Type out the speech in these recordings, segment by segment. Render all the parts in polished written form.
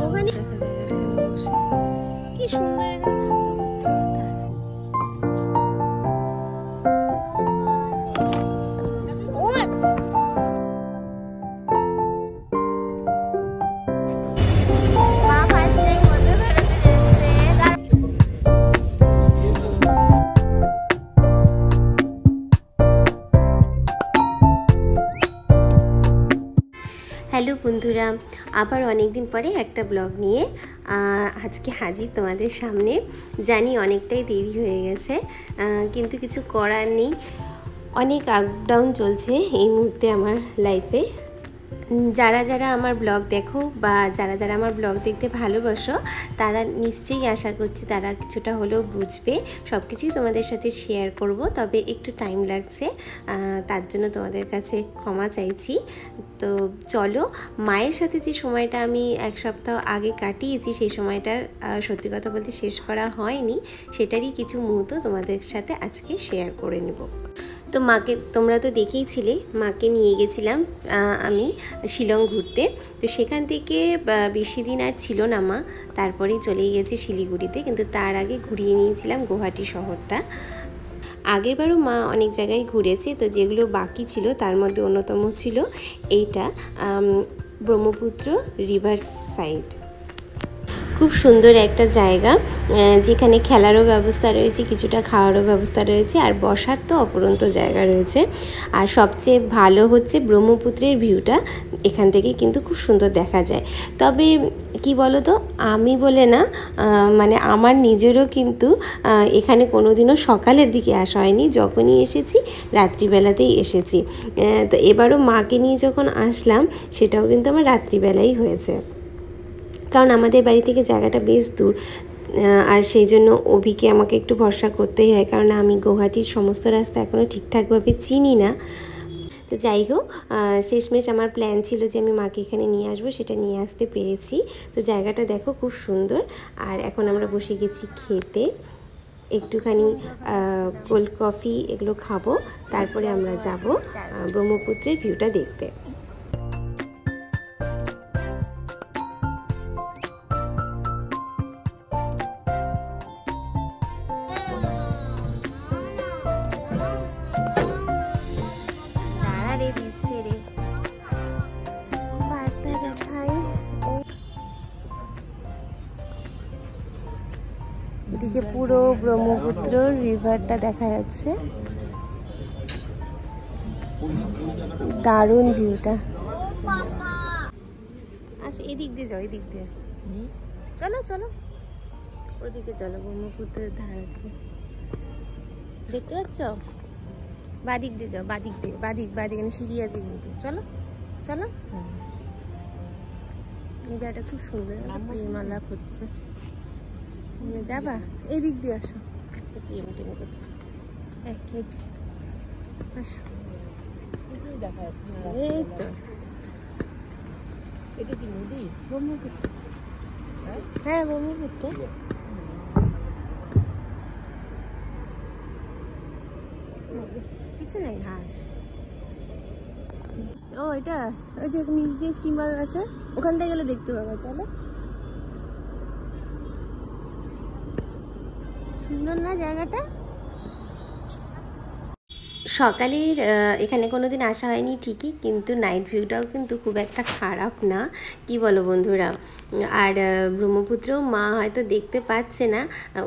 ওখানে কি সুন্দর এখানে हेलो बंधुरा आबार अनेक दिन परे एक ब्लग निये आज के हाजिर तुम्हारे सामने जानी अनेकटाई देरी हो गेछे किन्तु किछु करार नेई अनेक आप डाउन चलछे এই মুহূর্তে আমার লাইফে যারা যারা আমার ব্লগ দেখো বা যারা যারা আমার ব্লগ দেখতে ভালোবাসো তারা নিশ্চয়ই আশা করছি তারা কিছুটা হলেও বুঝবে সবকিছুই তোমাদের সাথে শেয়ার করব তবে একটু টাইম লাগছে তার জন্য তোমাদের কাছে ক্ষমা চাইছি তো চলো মায়ের সাথে যে সময়টা আমি এক সপ্তাহ আগে কাটিয়েছি সেই সময়টার সত্যি কথা বলতে শেষ করা হয়নি সেটারই কিছু মুহূর্ত তোমাদের সাথে আজকে শেয়ার করে নেব तो माँ के तुम्हारा तो देखेई छिले माँ के निये गेछिलाम आमी शिलং घुरते तो सेखान थेके बेशी दिन आर छिलो ना मा तारपरेई चले गेछे शिलिगुड़ीते किन्तु तार आगे घुरिये नियेछिलाम गुवाहाटी शहरटा आगेर बारो मा अनेक जगह घुरेছে तो जेगुलो बाकी छिलो तार मध्य अन्यतम छिलो एइटा ब्रह्मपुत्र रिभार साइड खूब सुंदर एक जायगा जेखाने खेलारो व्यवस्था रयेछे किछुटा खावारो व्यवस्था रयेछे और बसार तो अपरंत जायगा रयेछे और सबचेये भालो होच्छे ब्रह्मपुत्रेर भिउटा एखान थेके किन्तु खूब सुंदर देखा जाय तबे कि बोलो तो आमी बोले ना माने आमार निजेरो किन्तु एखाने कोनोदिनो सकालेर दिके आसा हयनि जखोनी एसेछि रात्रिबेलातेई एसेछि तो एबारो माके निये जखन आसलाम सेटाओ किन्तु आमार रात्रिबेलाई हयेछे कारण आमादेर बाड़ी थेके जायगाटा बेश दूर और सेई जोन्नो अभिके आमाके एकटु भरसा करतेई हय कारण आमी गुवाहाटीर समस्त रास्ता एखोनो ठीकठाक भावे चिनि ना तो যাই হোক শেষমেশ আমার প্ল্যান ছিল যে আমি মাকে এখানে নিয়ে আসবো সেটা নিয়ে আসতে পেরেছি তো জায়গাটা দেখো খুব সুন্দর আর এখন আমরা বসে গেছি খেতে একটুখানি কোল্ড কফি এগুলো খাবো তারপরে আমরা যাব ব্রহ্মপুত্রের ভিউটা দেখতে এদিকে পুরো ব্রহ্মপুত্র রিভারটা দেখা যাচ্ছে দারুণ ভিউটা আচ্ছা এদিক দিয়ে যাও এদিক দিয়ে চলো চলো ওদিকে চলো ব্রহ্মপুত্রের ধারে দেখতে পাচ্ছ বাদিক দিয়ে যাও বাদিক দিয়ে বাদিক এখানে সিঁড়ি আছে কিন্তু চলো চলো এই জায়গাটা খুব সুন্দর প্রেম আলাপ হচ্ছে যাবা এদিক দিয়ে আসো প্রেম টেম করছে আসো এই তো এটা কি নদী ব্রহ্মপুত্র হ্যাঁ ব্রহ্মপুত্র কিছু নাই ঘাস ও এটা ওই যে নিচ দিয়ে স্টিমার আছে ওখানটা গেলে দেখতে পাবা চলো সুন্দর না জায়গাটা সকালের এখানে কোনোদিন আসা হয়নি ঠিকই কিন্তু নাইট ভিউটাও কিন্তু খুব একটা খারাপ না কি বলো বন্ধুরা আর ব্রহ্মপুত্রও মা হয়তো দেখতে পাচ্ছে না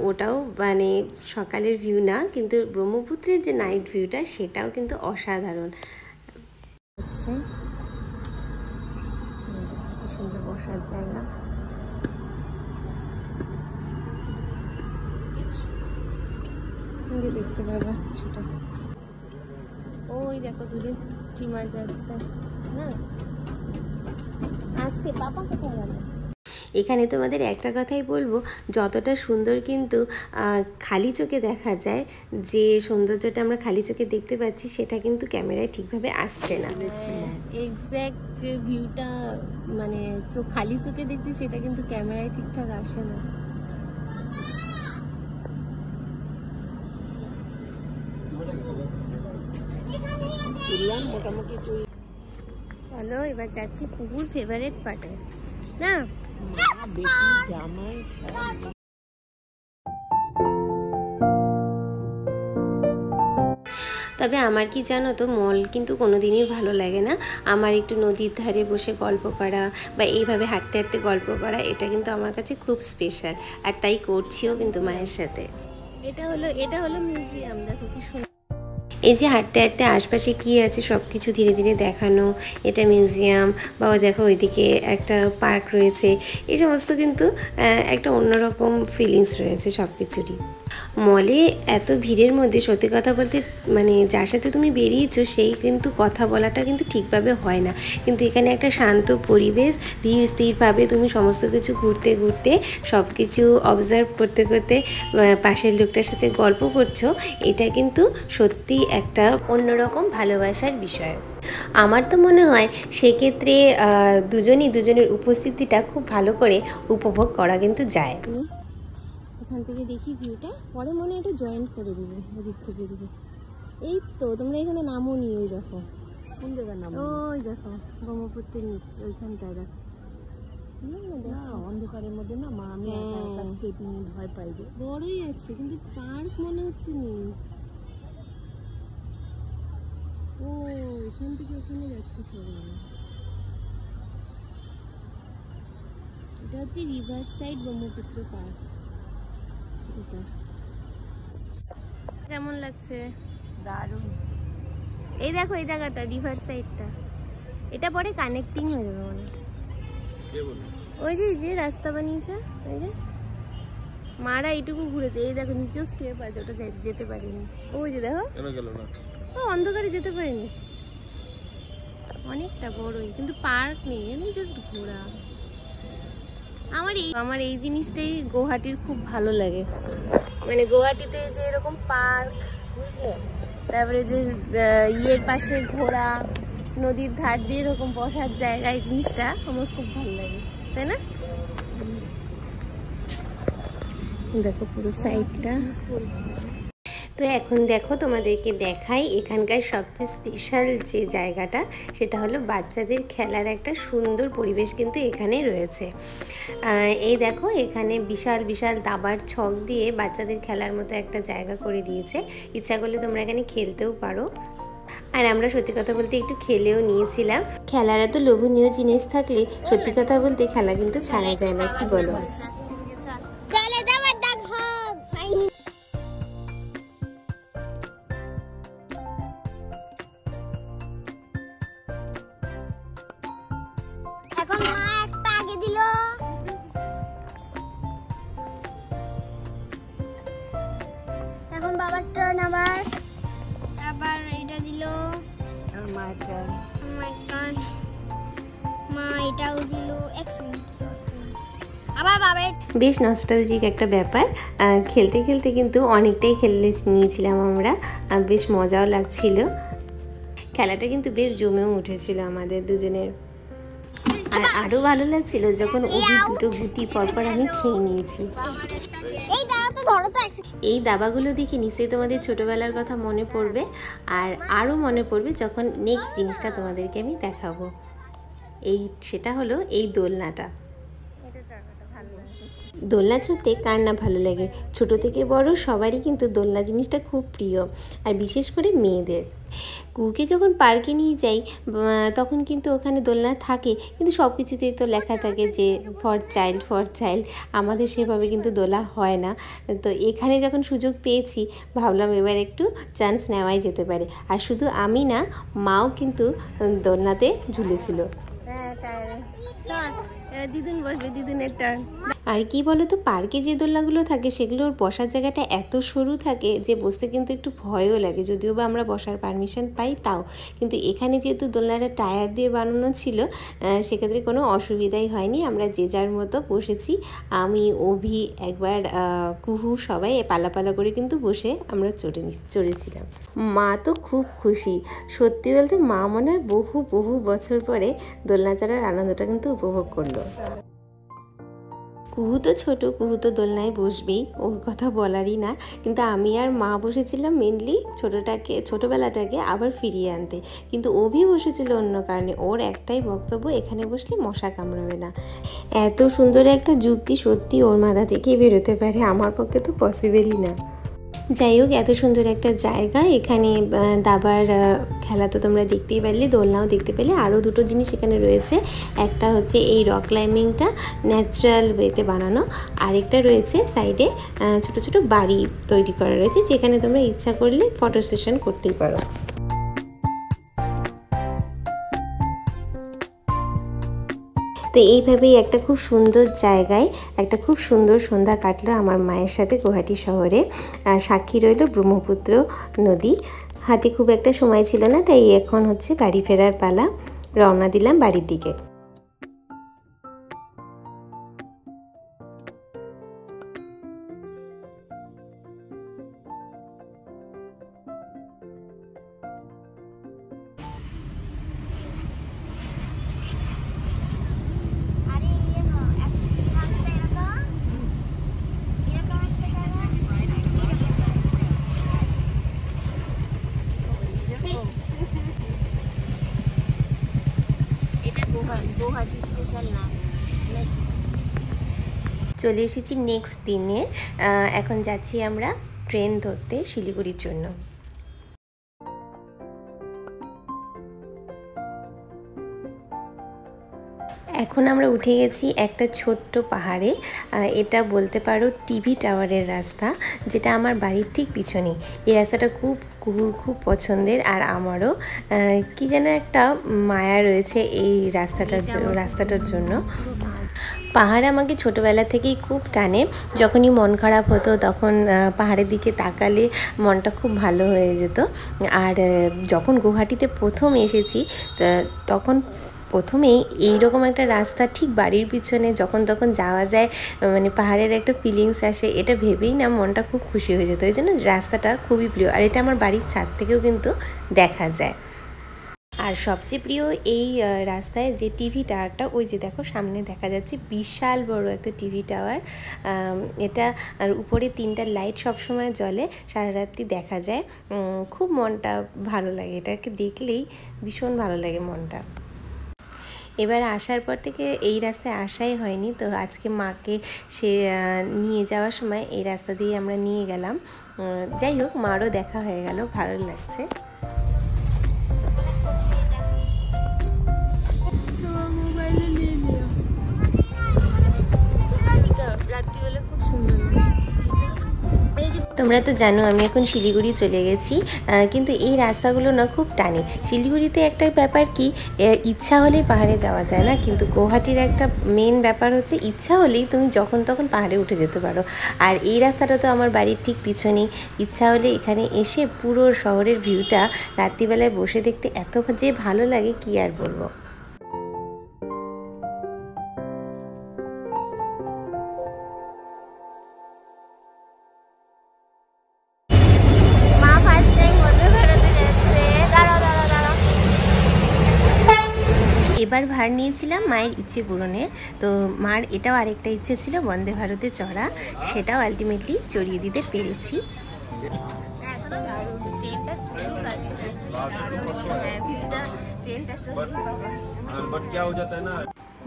ওটাও মানে সকালের ভিউ না কিন্তু ব্রহ্মপুত্রের যে নাইট ভিউটা সেটাও কিন্তু অসাধারণ আচ্ছা সুন্দর বসার জায়গা দেখতে পাবা কিছুটা ওই দেখো দূরে স্টিমার যাচ্ছে না আজকে পাপা কোথায় গেল এখানে তোমাদের একটা কথাই বলবো যতটা সুন্দর কিন্তু খালি চোখে দেখা যায় যে সৌন্দর্যটা আমরা খালি চোখে দেখতে পাচ্ছি সেটা কিন্তু ক্যামেরায় ঠিকভাবে আসছে না এক্স্যাক্ট যে ভিউটা মানে খালি চোখে দেখছি সেটা কিন্তু ক্যামেরায় ঠিকঠাক আসে না মোটামুটি চলো এবার যাচ্ছি কুকুর ফেভারিট পার্টে না। তবে আমার কি জানো তো, মল কিন্তু কোনোদিনই ভালো লাগে না। আমার একটু নদীর ধারে বসে গল্প করা বা এইভাবে হাঁটতে হাঁটতে গল্প করা, এটা কিন্তু আমার কাছে খুব স্পেশাল, আর তাই করছিও কিন্তু মায়ের সাথে। এটা হলো মিউজিয়াম, দেখো কি সুন্দর। এই যে হাঁটতে হাঁটতে আশপাশে কী আছে সব কিছু ধীরে ধীরে দেখানো। এটা মিউজিয়াম, বা দেখো ওইদিকে একটা পার্ক রয়েছে। এই সমস্ত কিন্তু একটা অন্যরকম ফিলিংস রয়েছে সব কিছুরই। মলে এত ভিড়ের মধ্যে সত্যি কথা বলতে মানে যার সাথে তুমি বেরিয়েছো সেই কিন্তু কথা বলাটা কিন্তু ঠিকভাবে হয় না। কিন্তু এখানে একটা শান্ত পরিবেশ, ধীর স্থিরভাবে তুমি সমস্ত কিছু ঘুরতে ঘুরতে সব কিছু অবজার্ভ করতে করতে পাশের লোকটার সাথে গল্প করছো, এটা কিন্তু সত্যি একটা অন্যরকম ভালোবাসার বিষয়। আমার তো মনে হয় সেক্ষেত্রে দুজনের উপস্থিতিটা খুব ভালো করে উপভোগ করা কিন্তু যায়। এখান থেকে দেখি ভিউটা, পরে মনে হয় এটা জয়েন্ট করে দিবে ওদিক থেকে দিকে। এই তো তোমরা এখানে নামো নি, ওই দেখো কোন জায়গায় নামো, ওই দেখো ব্রহ্মপুত্রের নিচে ওইখানটায় দেখো। অন্ধকারের মধ্যে না মা আমি স্কেটিং এ ভয় পাইবে। বড়ই আছে কিন্তু পার্ক মনে হচ্ছে নি। ও এখান থেকে ওখানে যাচ্ছে সবাই। এটা হচ্ছে রিভার সাইড ব্রহ্মপুত্র পার্ক। এটা কেমন লাগছে? দারুণ। এই দেখো এই জায়গাটা রিভার সাইডটা, এটা পরে কানেক্টিং হয়ে যাবে মনে হয়। ওই যে রাস্তা বানিয়েছে, ওই যে মারা এইটুকু ঘুরেছে। এই দেখো নিচেও স্টেপ আছে, ওটা যেতে পারিনি। ওই যে দেখো অন্ধকারে যেতে পারিনি। অনেকটা বড়ই, কিন্তু পার্ক নেই, এমনি জাস্ট ঘোরা। আমার এই জিনিসটাই গুয়াহাটির খুব ভালো লাগে। মানে গুয়াহাটিতে যে এরকম পার্ক, বুঝলে, তারপরে যে ইয়ের পাশে ঘোরা, নদীর ধার দিয়ে এরকম বসার জায়গা, এই জিনিসটা আমার খুব ভালো লাগে, তাই না? দেখো পুরো সাইডটা। তো এখন দেখো তোমাদেরকে দেখাই এখানকার সবচেয়ে স্পেশাল যে জায়গাটা, সেটা হলো বাচ্চাদের খেলার একটা সুন্দর পরিবেশ কিন্তু এখানে রয়েছে। এই দেখো এখানে বিশাল বিশাল দাবার ছক দিয়ে বাচ্চাদের খেলার মতো একটা জায়গা করে দিয়েছে। ইচ্ছা করলে তোমরা এখানে খেলতেও পারো। আর আমরা সত্যি কথা বলতে একটু খেলেও নিয়েছিলাম। খেলার এত লোভনীয় জিনিস থাকলে সত্যি কথা বলতে খেলা কিন্তু ছাড়া যায় না, কি বলো? এখন মা একটা আগে দিল, এখন বাবার টার্ন, আবার এটা দিল, মা এটাও দিল। আবার বাবার। বেশ নস্টালজিক একটা ব্যাপার। খেলতে খেলতে কিন্তু অনেকটাই খেলে নিয়েছিলাম আমরা, বেশ মজাও লাগছিল। খেলাটা কিন্তু বেশ জমেও উঠেছিল আমাদের দুজনের। আর আরো ভালো লাগছিল যখন দুটো গুটি পরপর আমি খেয়ে নিয়েছি। এই দাবাগুলো দেখে নিশ্চয়ই তোমাদের ছোটবেলার কথা মনে পড়বে, আর আরো মনে পড়বে যখন নেক্সট জিনিসটা তোমাদেরকে আমি দেখাবো। সেটা হলো এই দোলনাটা। দোলনা চড়তে কার না ভালো লাগে? ছোট থেকে বড় সবারই কিন্তু দোলনা জিনিসটা খুব প্রিয়, আর বিশেষ করে মেয়েদের। কুকে যখন পার্কে নিয়ে যাই তখন কিন্তু ওখানে দোলনা থাকে, কিন্তু সব কিছুতেই তো লেখা থাকে যে ফর চাইল্ড। আমাদের সেভাবে কিন্তু দোলা হয় না। তো এখানে যখন সুযোগ পেয়েছি ভাবলাম এবার একটু চান্স নেওয়াই যেতে পারে। আর শুধু আমি না, মাও কিন্তু দোলনাতে ঝুলেছিল। দিদুন বসবে, দিদুনের টার্ন। আর কি বলো তো, পার্কে যে দোলনাগুলো থাকে সেগুলোর বসার জায়গাটা এত সরু থাকে যে বসতে কিন্তু একটু ভয়ও লাগে, যদিও বা আমরা বসার পারমিশন পাই তাও। কিন্তু এখানে যেহেতু দোলনাটা টায়ার দিয়ে বানানো ছিল সেক্ষেত্রে কোনো অসুবিধাই হয়নি। আমরা যে যার মতো বসেছি, আমি, অভি, একবার কুহু, সবাই পালাপালা করে কিন্তু বসে আমরা চড়েছিলাম। মা তো খুব খুশি। সত্যি বলতে মা মনে হয় বহু বছর পরে দোলনা চড়ার আনন্দটা কিন্তু উপভোগ করলো। কুহু তো ছোট, কুহু তো দোলনায় বসবেই, ওর কথা বলারই না। কিন্তু আমি আর মা বসেছিলাম মেনলি ছোটোবেলাটাকে আবার ফিরিয়ে আনতে। কিন্তু অভি বসেছিল অন্য কারণে। ওর একটাই বক্তব্য, এখানে বসলে মশা কামড়াবে না। এত সুন্দর একটা যুক্তি সত্যি ওর মাথা থেকেই বেরোতে পারে, আমার পক্ষে তো পসিবলই না। যাই হোক, এত সুন্দর একটা জায়গা, এখানে দাবার খেলা তো তোমরা দেখতেই পারলে, দোলনাও দেখতে পেলে। আরও দুটো জিনিস এখানে রয়েছে, একটা হচ্ছে এই রক ক্লাইম্বিংটা ন্যাচারাল ওয়েতে বানানো, আরেকটা রয়েছে সাইডে ছোট ছোট বাড়ি তৈরি করা রয়েছে, যেখানে তোমরা ইচ্ছা করলে ফটো সেশন করতেই পারো। তো এইভাবেই একটা খুব সুন্দর জায়গায় একটা খুব সুন্দর সন্ধ্যা কাটলো আমার মায়ের সাথে গুয়াহাটি শহরে। সাক্ষী রইল ব্রহ্মপুত্র নদী। হাতে খুব একটা সময় ছিল না, তাই এখন হচ্ছে বাড়ি ফেরার পালা। রওনা দিলাম বাড়ির দিকে। চলে এসেছি নেক্সট দিনে। এখন যাচ্ছি আমরা ট্রেন ধরতে শিলিগুড়ির জন্য। এখন আমরা উঠে গেছি একটা ছোট্ট পাহাড়ে। এটা বলতে পারো টিভি টাওয়ারের রাস্তা, যেটা আমার বাড়ির ঠিক পিছনে। এই রাস্তাটা খুব পছন্দের, আর আমারও কি যেন একটা মায়া রয়েছে এই রাস্তাটার জন্য। পাহাড় আমাকে ছোটোবেলা থেকেই খুব টানে। যখনই মন খারাপ হতো তখন পাহাড়ের দিকে তাকালে মনটা খুব ভালো হয়ে যেত। আর যখন গুয়াহাটিতে প্রথম এসেছি তখন প্রথমেই এইরকম একটা রাস্তা ঠিক বাড়ির পিছনে যখন তখন যাওয়া যায়, মানে পাহাড়ের একটা ফিলিংস আসে, এটা ভেবেই না মনটা খুব খুশি হয়ে যেত। এই জন্য রাস্তাটা খুবই প্রিয়, আর এটা আমার বাড়ির ছাদ থেকেও কিন্তু দেখা যায়। আর সবচেয়ে প্রিয় এই রাস্তায় যে টিভি টাওয়ারটা, ওই যে দেখো সামনে দেখা যাচ্ছে বিশাল বড় একটা টিভি টাওয়ার। এটা আর উপরে 3টা লাইট সবসময় জ্বলে, সারা রাত্রি দেখা যায়। খুব মনটা ভালো লাগে, এটাকে দেখলেই ভীষণ ভালো লাগে মনটা। এবার আসার পর থেকে এই রাস্তায় আসাই হয়নি, তো আজকে মাকে সে নিয়ে যাওয়ার সময় এই রাস্তা দিয়ে আমরা নিয়ে গেলাম। যাই হোক, মারও দেখা হয়ে গেল, ভালো লাগছে। তোমরা তো জানো আমি এখন শিলিগুড়ি চলে গেছি, কিন্তু এই রাস্তাগুলো না খুব টানে। শিলিগুড়িতে একটা ব্যাপার কি, ইচ্ছা হলেই পাহাড়ে যাওয়া যায় না, কিন্তু গুয়াহাটির একটা মেন ব্যাপার হচ্ছে ইচ্ছা হলেই তুমি যখন তখন পাহাড়ে উঠে যেতে পারো। আর এই রাস্তাটা তো আমার বাড়ির ঠিক পিছনেই। ইচ্ছা হলে এখানে এসে পুরো শহরের ভিউটা রাত্রিবেলায় বসে দেখতে এত যে ভালো লাগে কি আর বলবো। এবার ভার নিয়েছিলাম মায়ের ইচ্ছে পূরণের। তো মার এটাও আরেকটা ইচ্ছে ছিল বন্দে ভারতে চড়া, সেটাও আলটিমেটলি চড়িয়ে দিতে পেরেছি।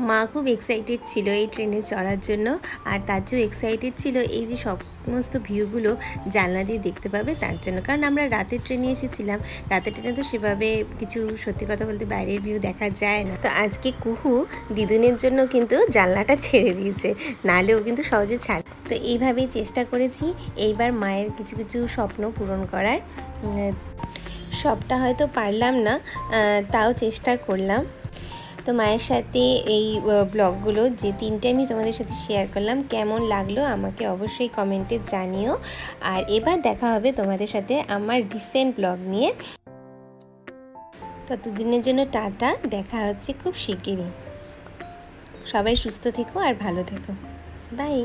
মা খুব এক্সাইটেড ছিল এই ট্রেনে চড়ার জন্য, আর তার চেয়েও এক্সাইটেড ছিল এই যে সমস্ত ভিউগুলো জানলা দিয়ে দেখতে পাবে তার জন্য। কারণ আমরা রাতের ট্রেনে এসেছিলাম, রাতের ট্রেনে তো সেভাবে কিছু সত্যি কথা বলতে বাইরের ভিউ দেখা যায় না। তো আজকে কুহু দিদুনের জন্য কিন্তু জানলাটা ছেড়ে দিয়েছে, নাহলেও কিন্তু সহজে ছাড়। তো এইভাবেই চেষ্টা করেছি এইবার মায়ের কিছু কিছু স্বপ্ন পূরণ করার। সবটা হয়তো পারলাম না, তাও চেষ্টা করলাম। তো মায়ের সাথে এই ব্লগগুলো যে 3টে আমি তোমাদের সাথে শেয়ার করলাম, কেমন লাগলো আমাকে অবশ্যই কমেন্টে জানিও। আর এবার দেখা হবে তোমাদের সাথে আমার রিসেন্ট ব্লগ নিয়ে। ততদিনের জন্য টাটা, দেখা হচ্ছে খুব শিগগিরই। সবাই সুস্থ থেকো আর ভালো থেকো, বাই।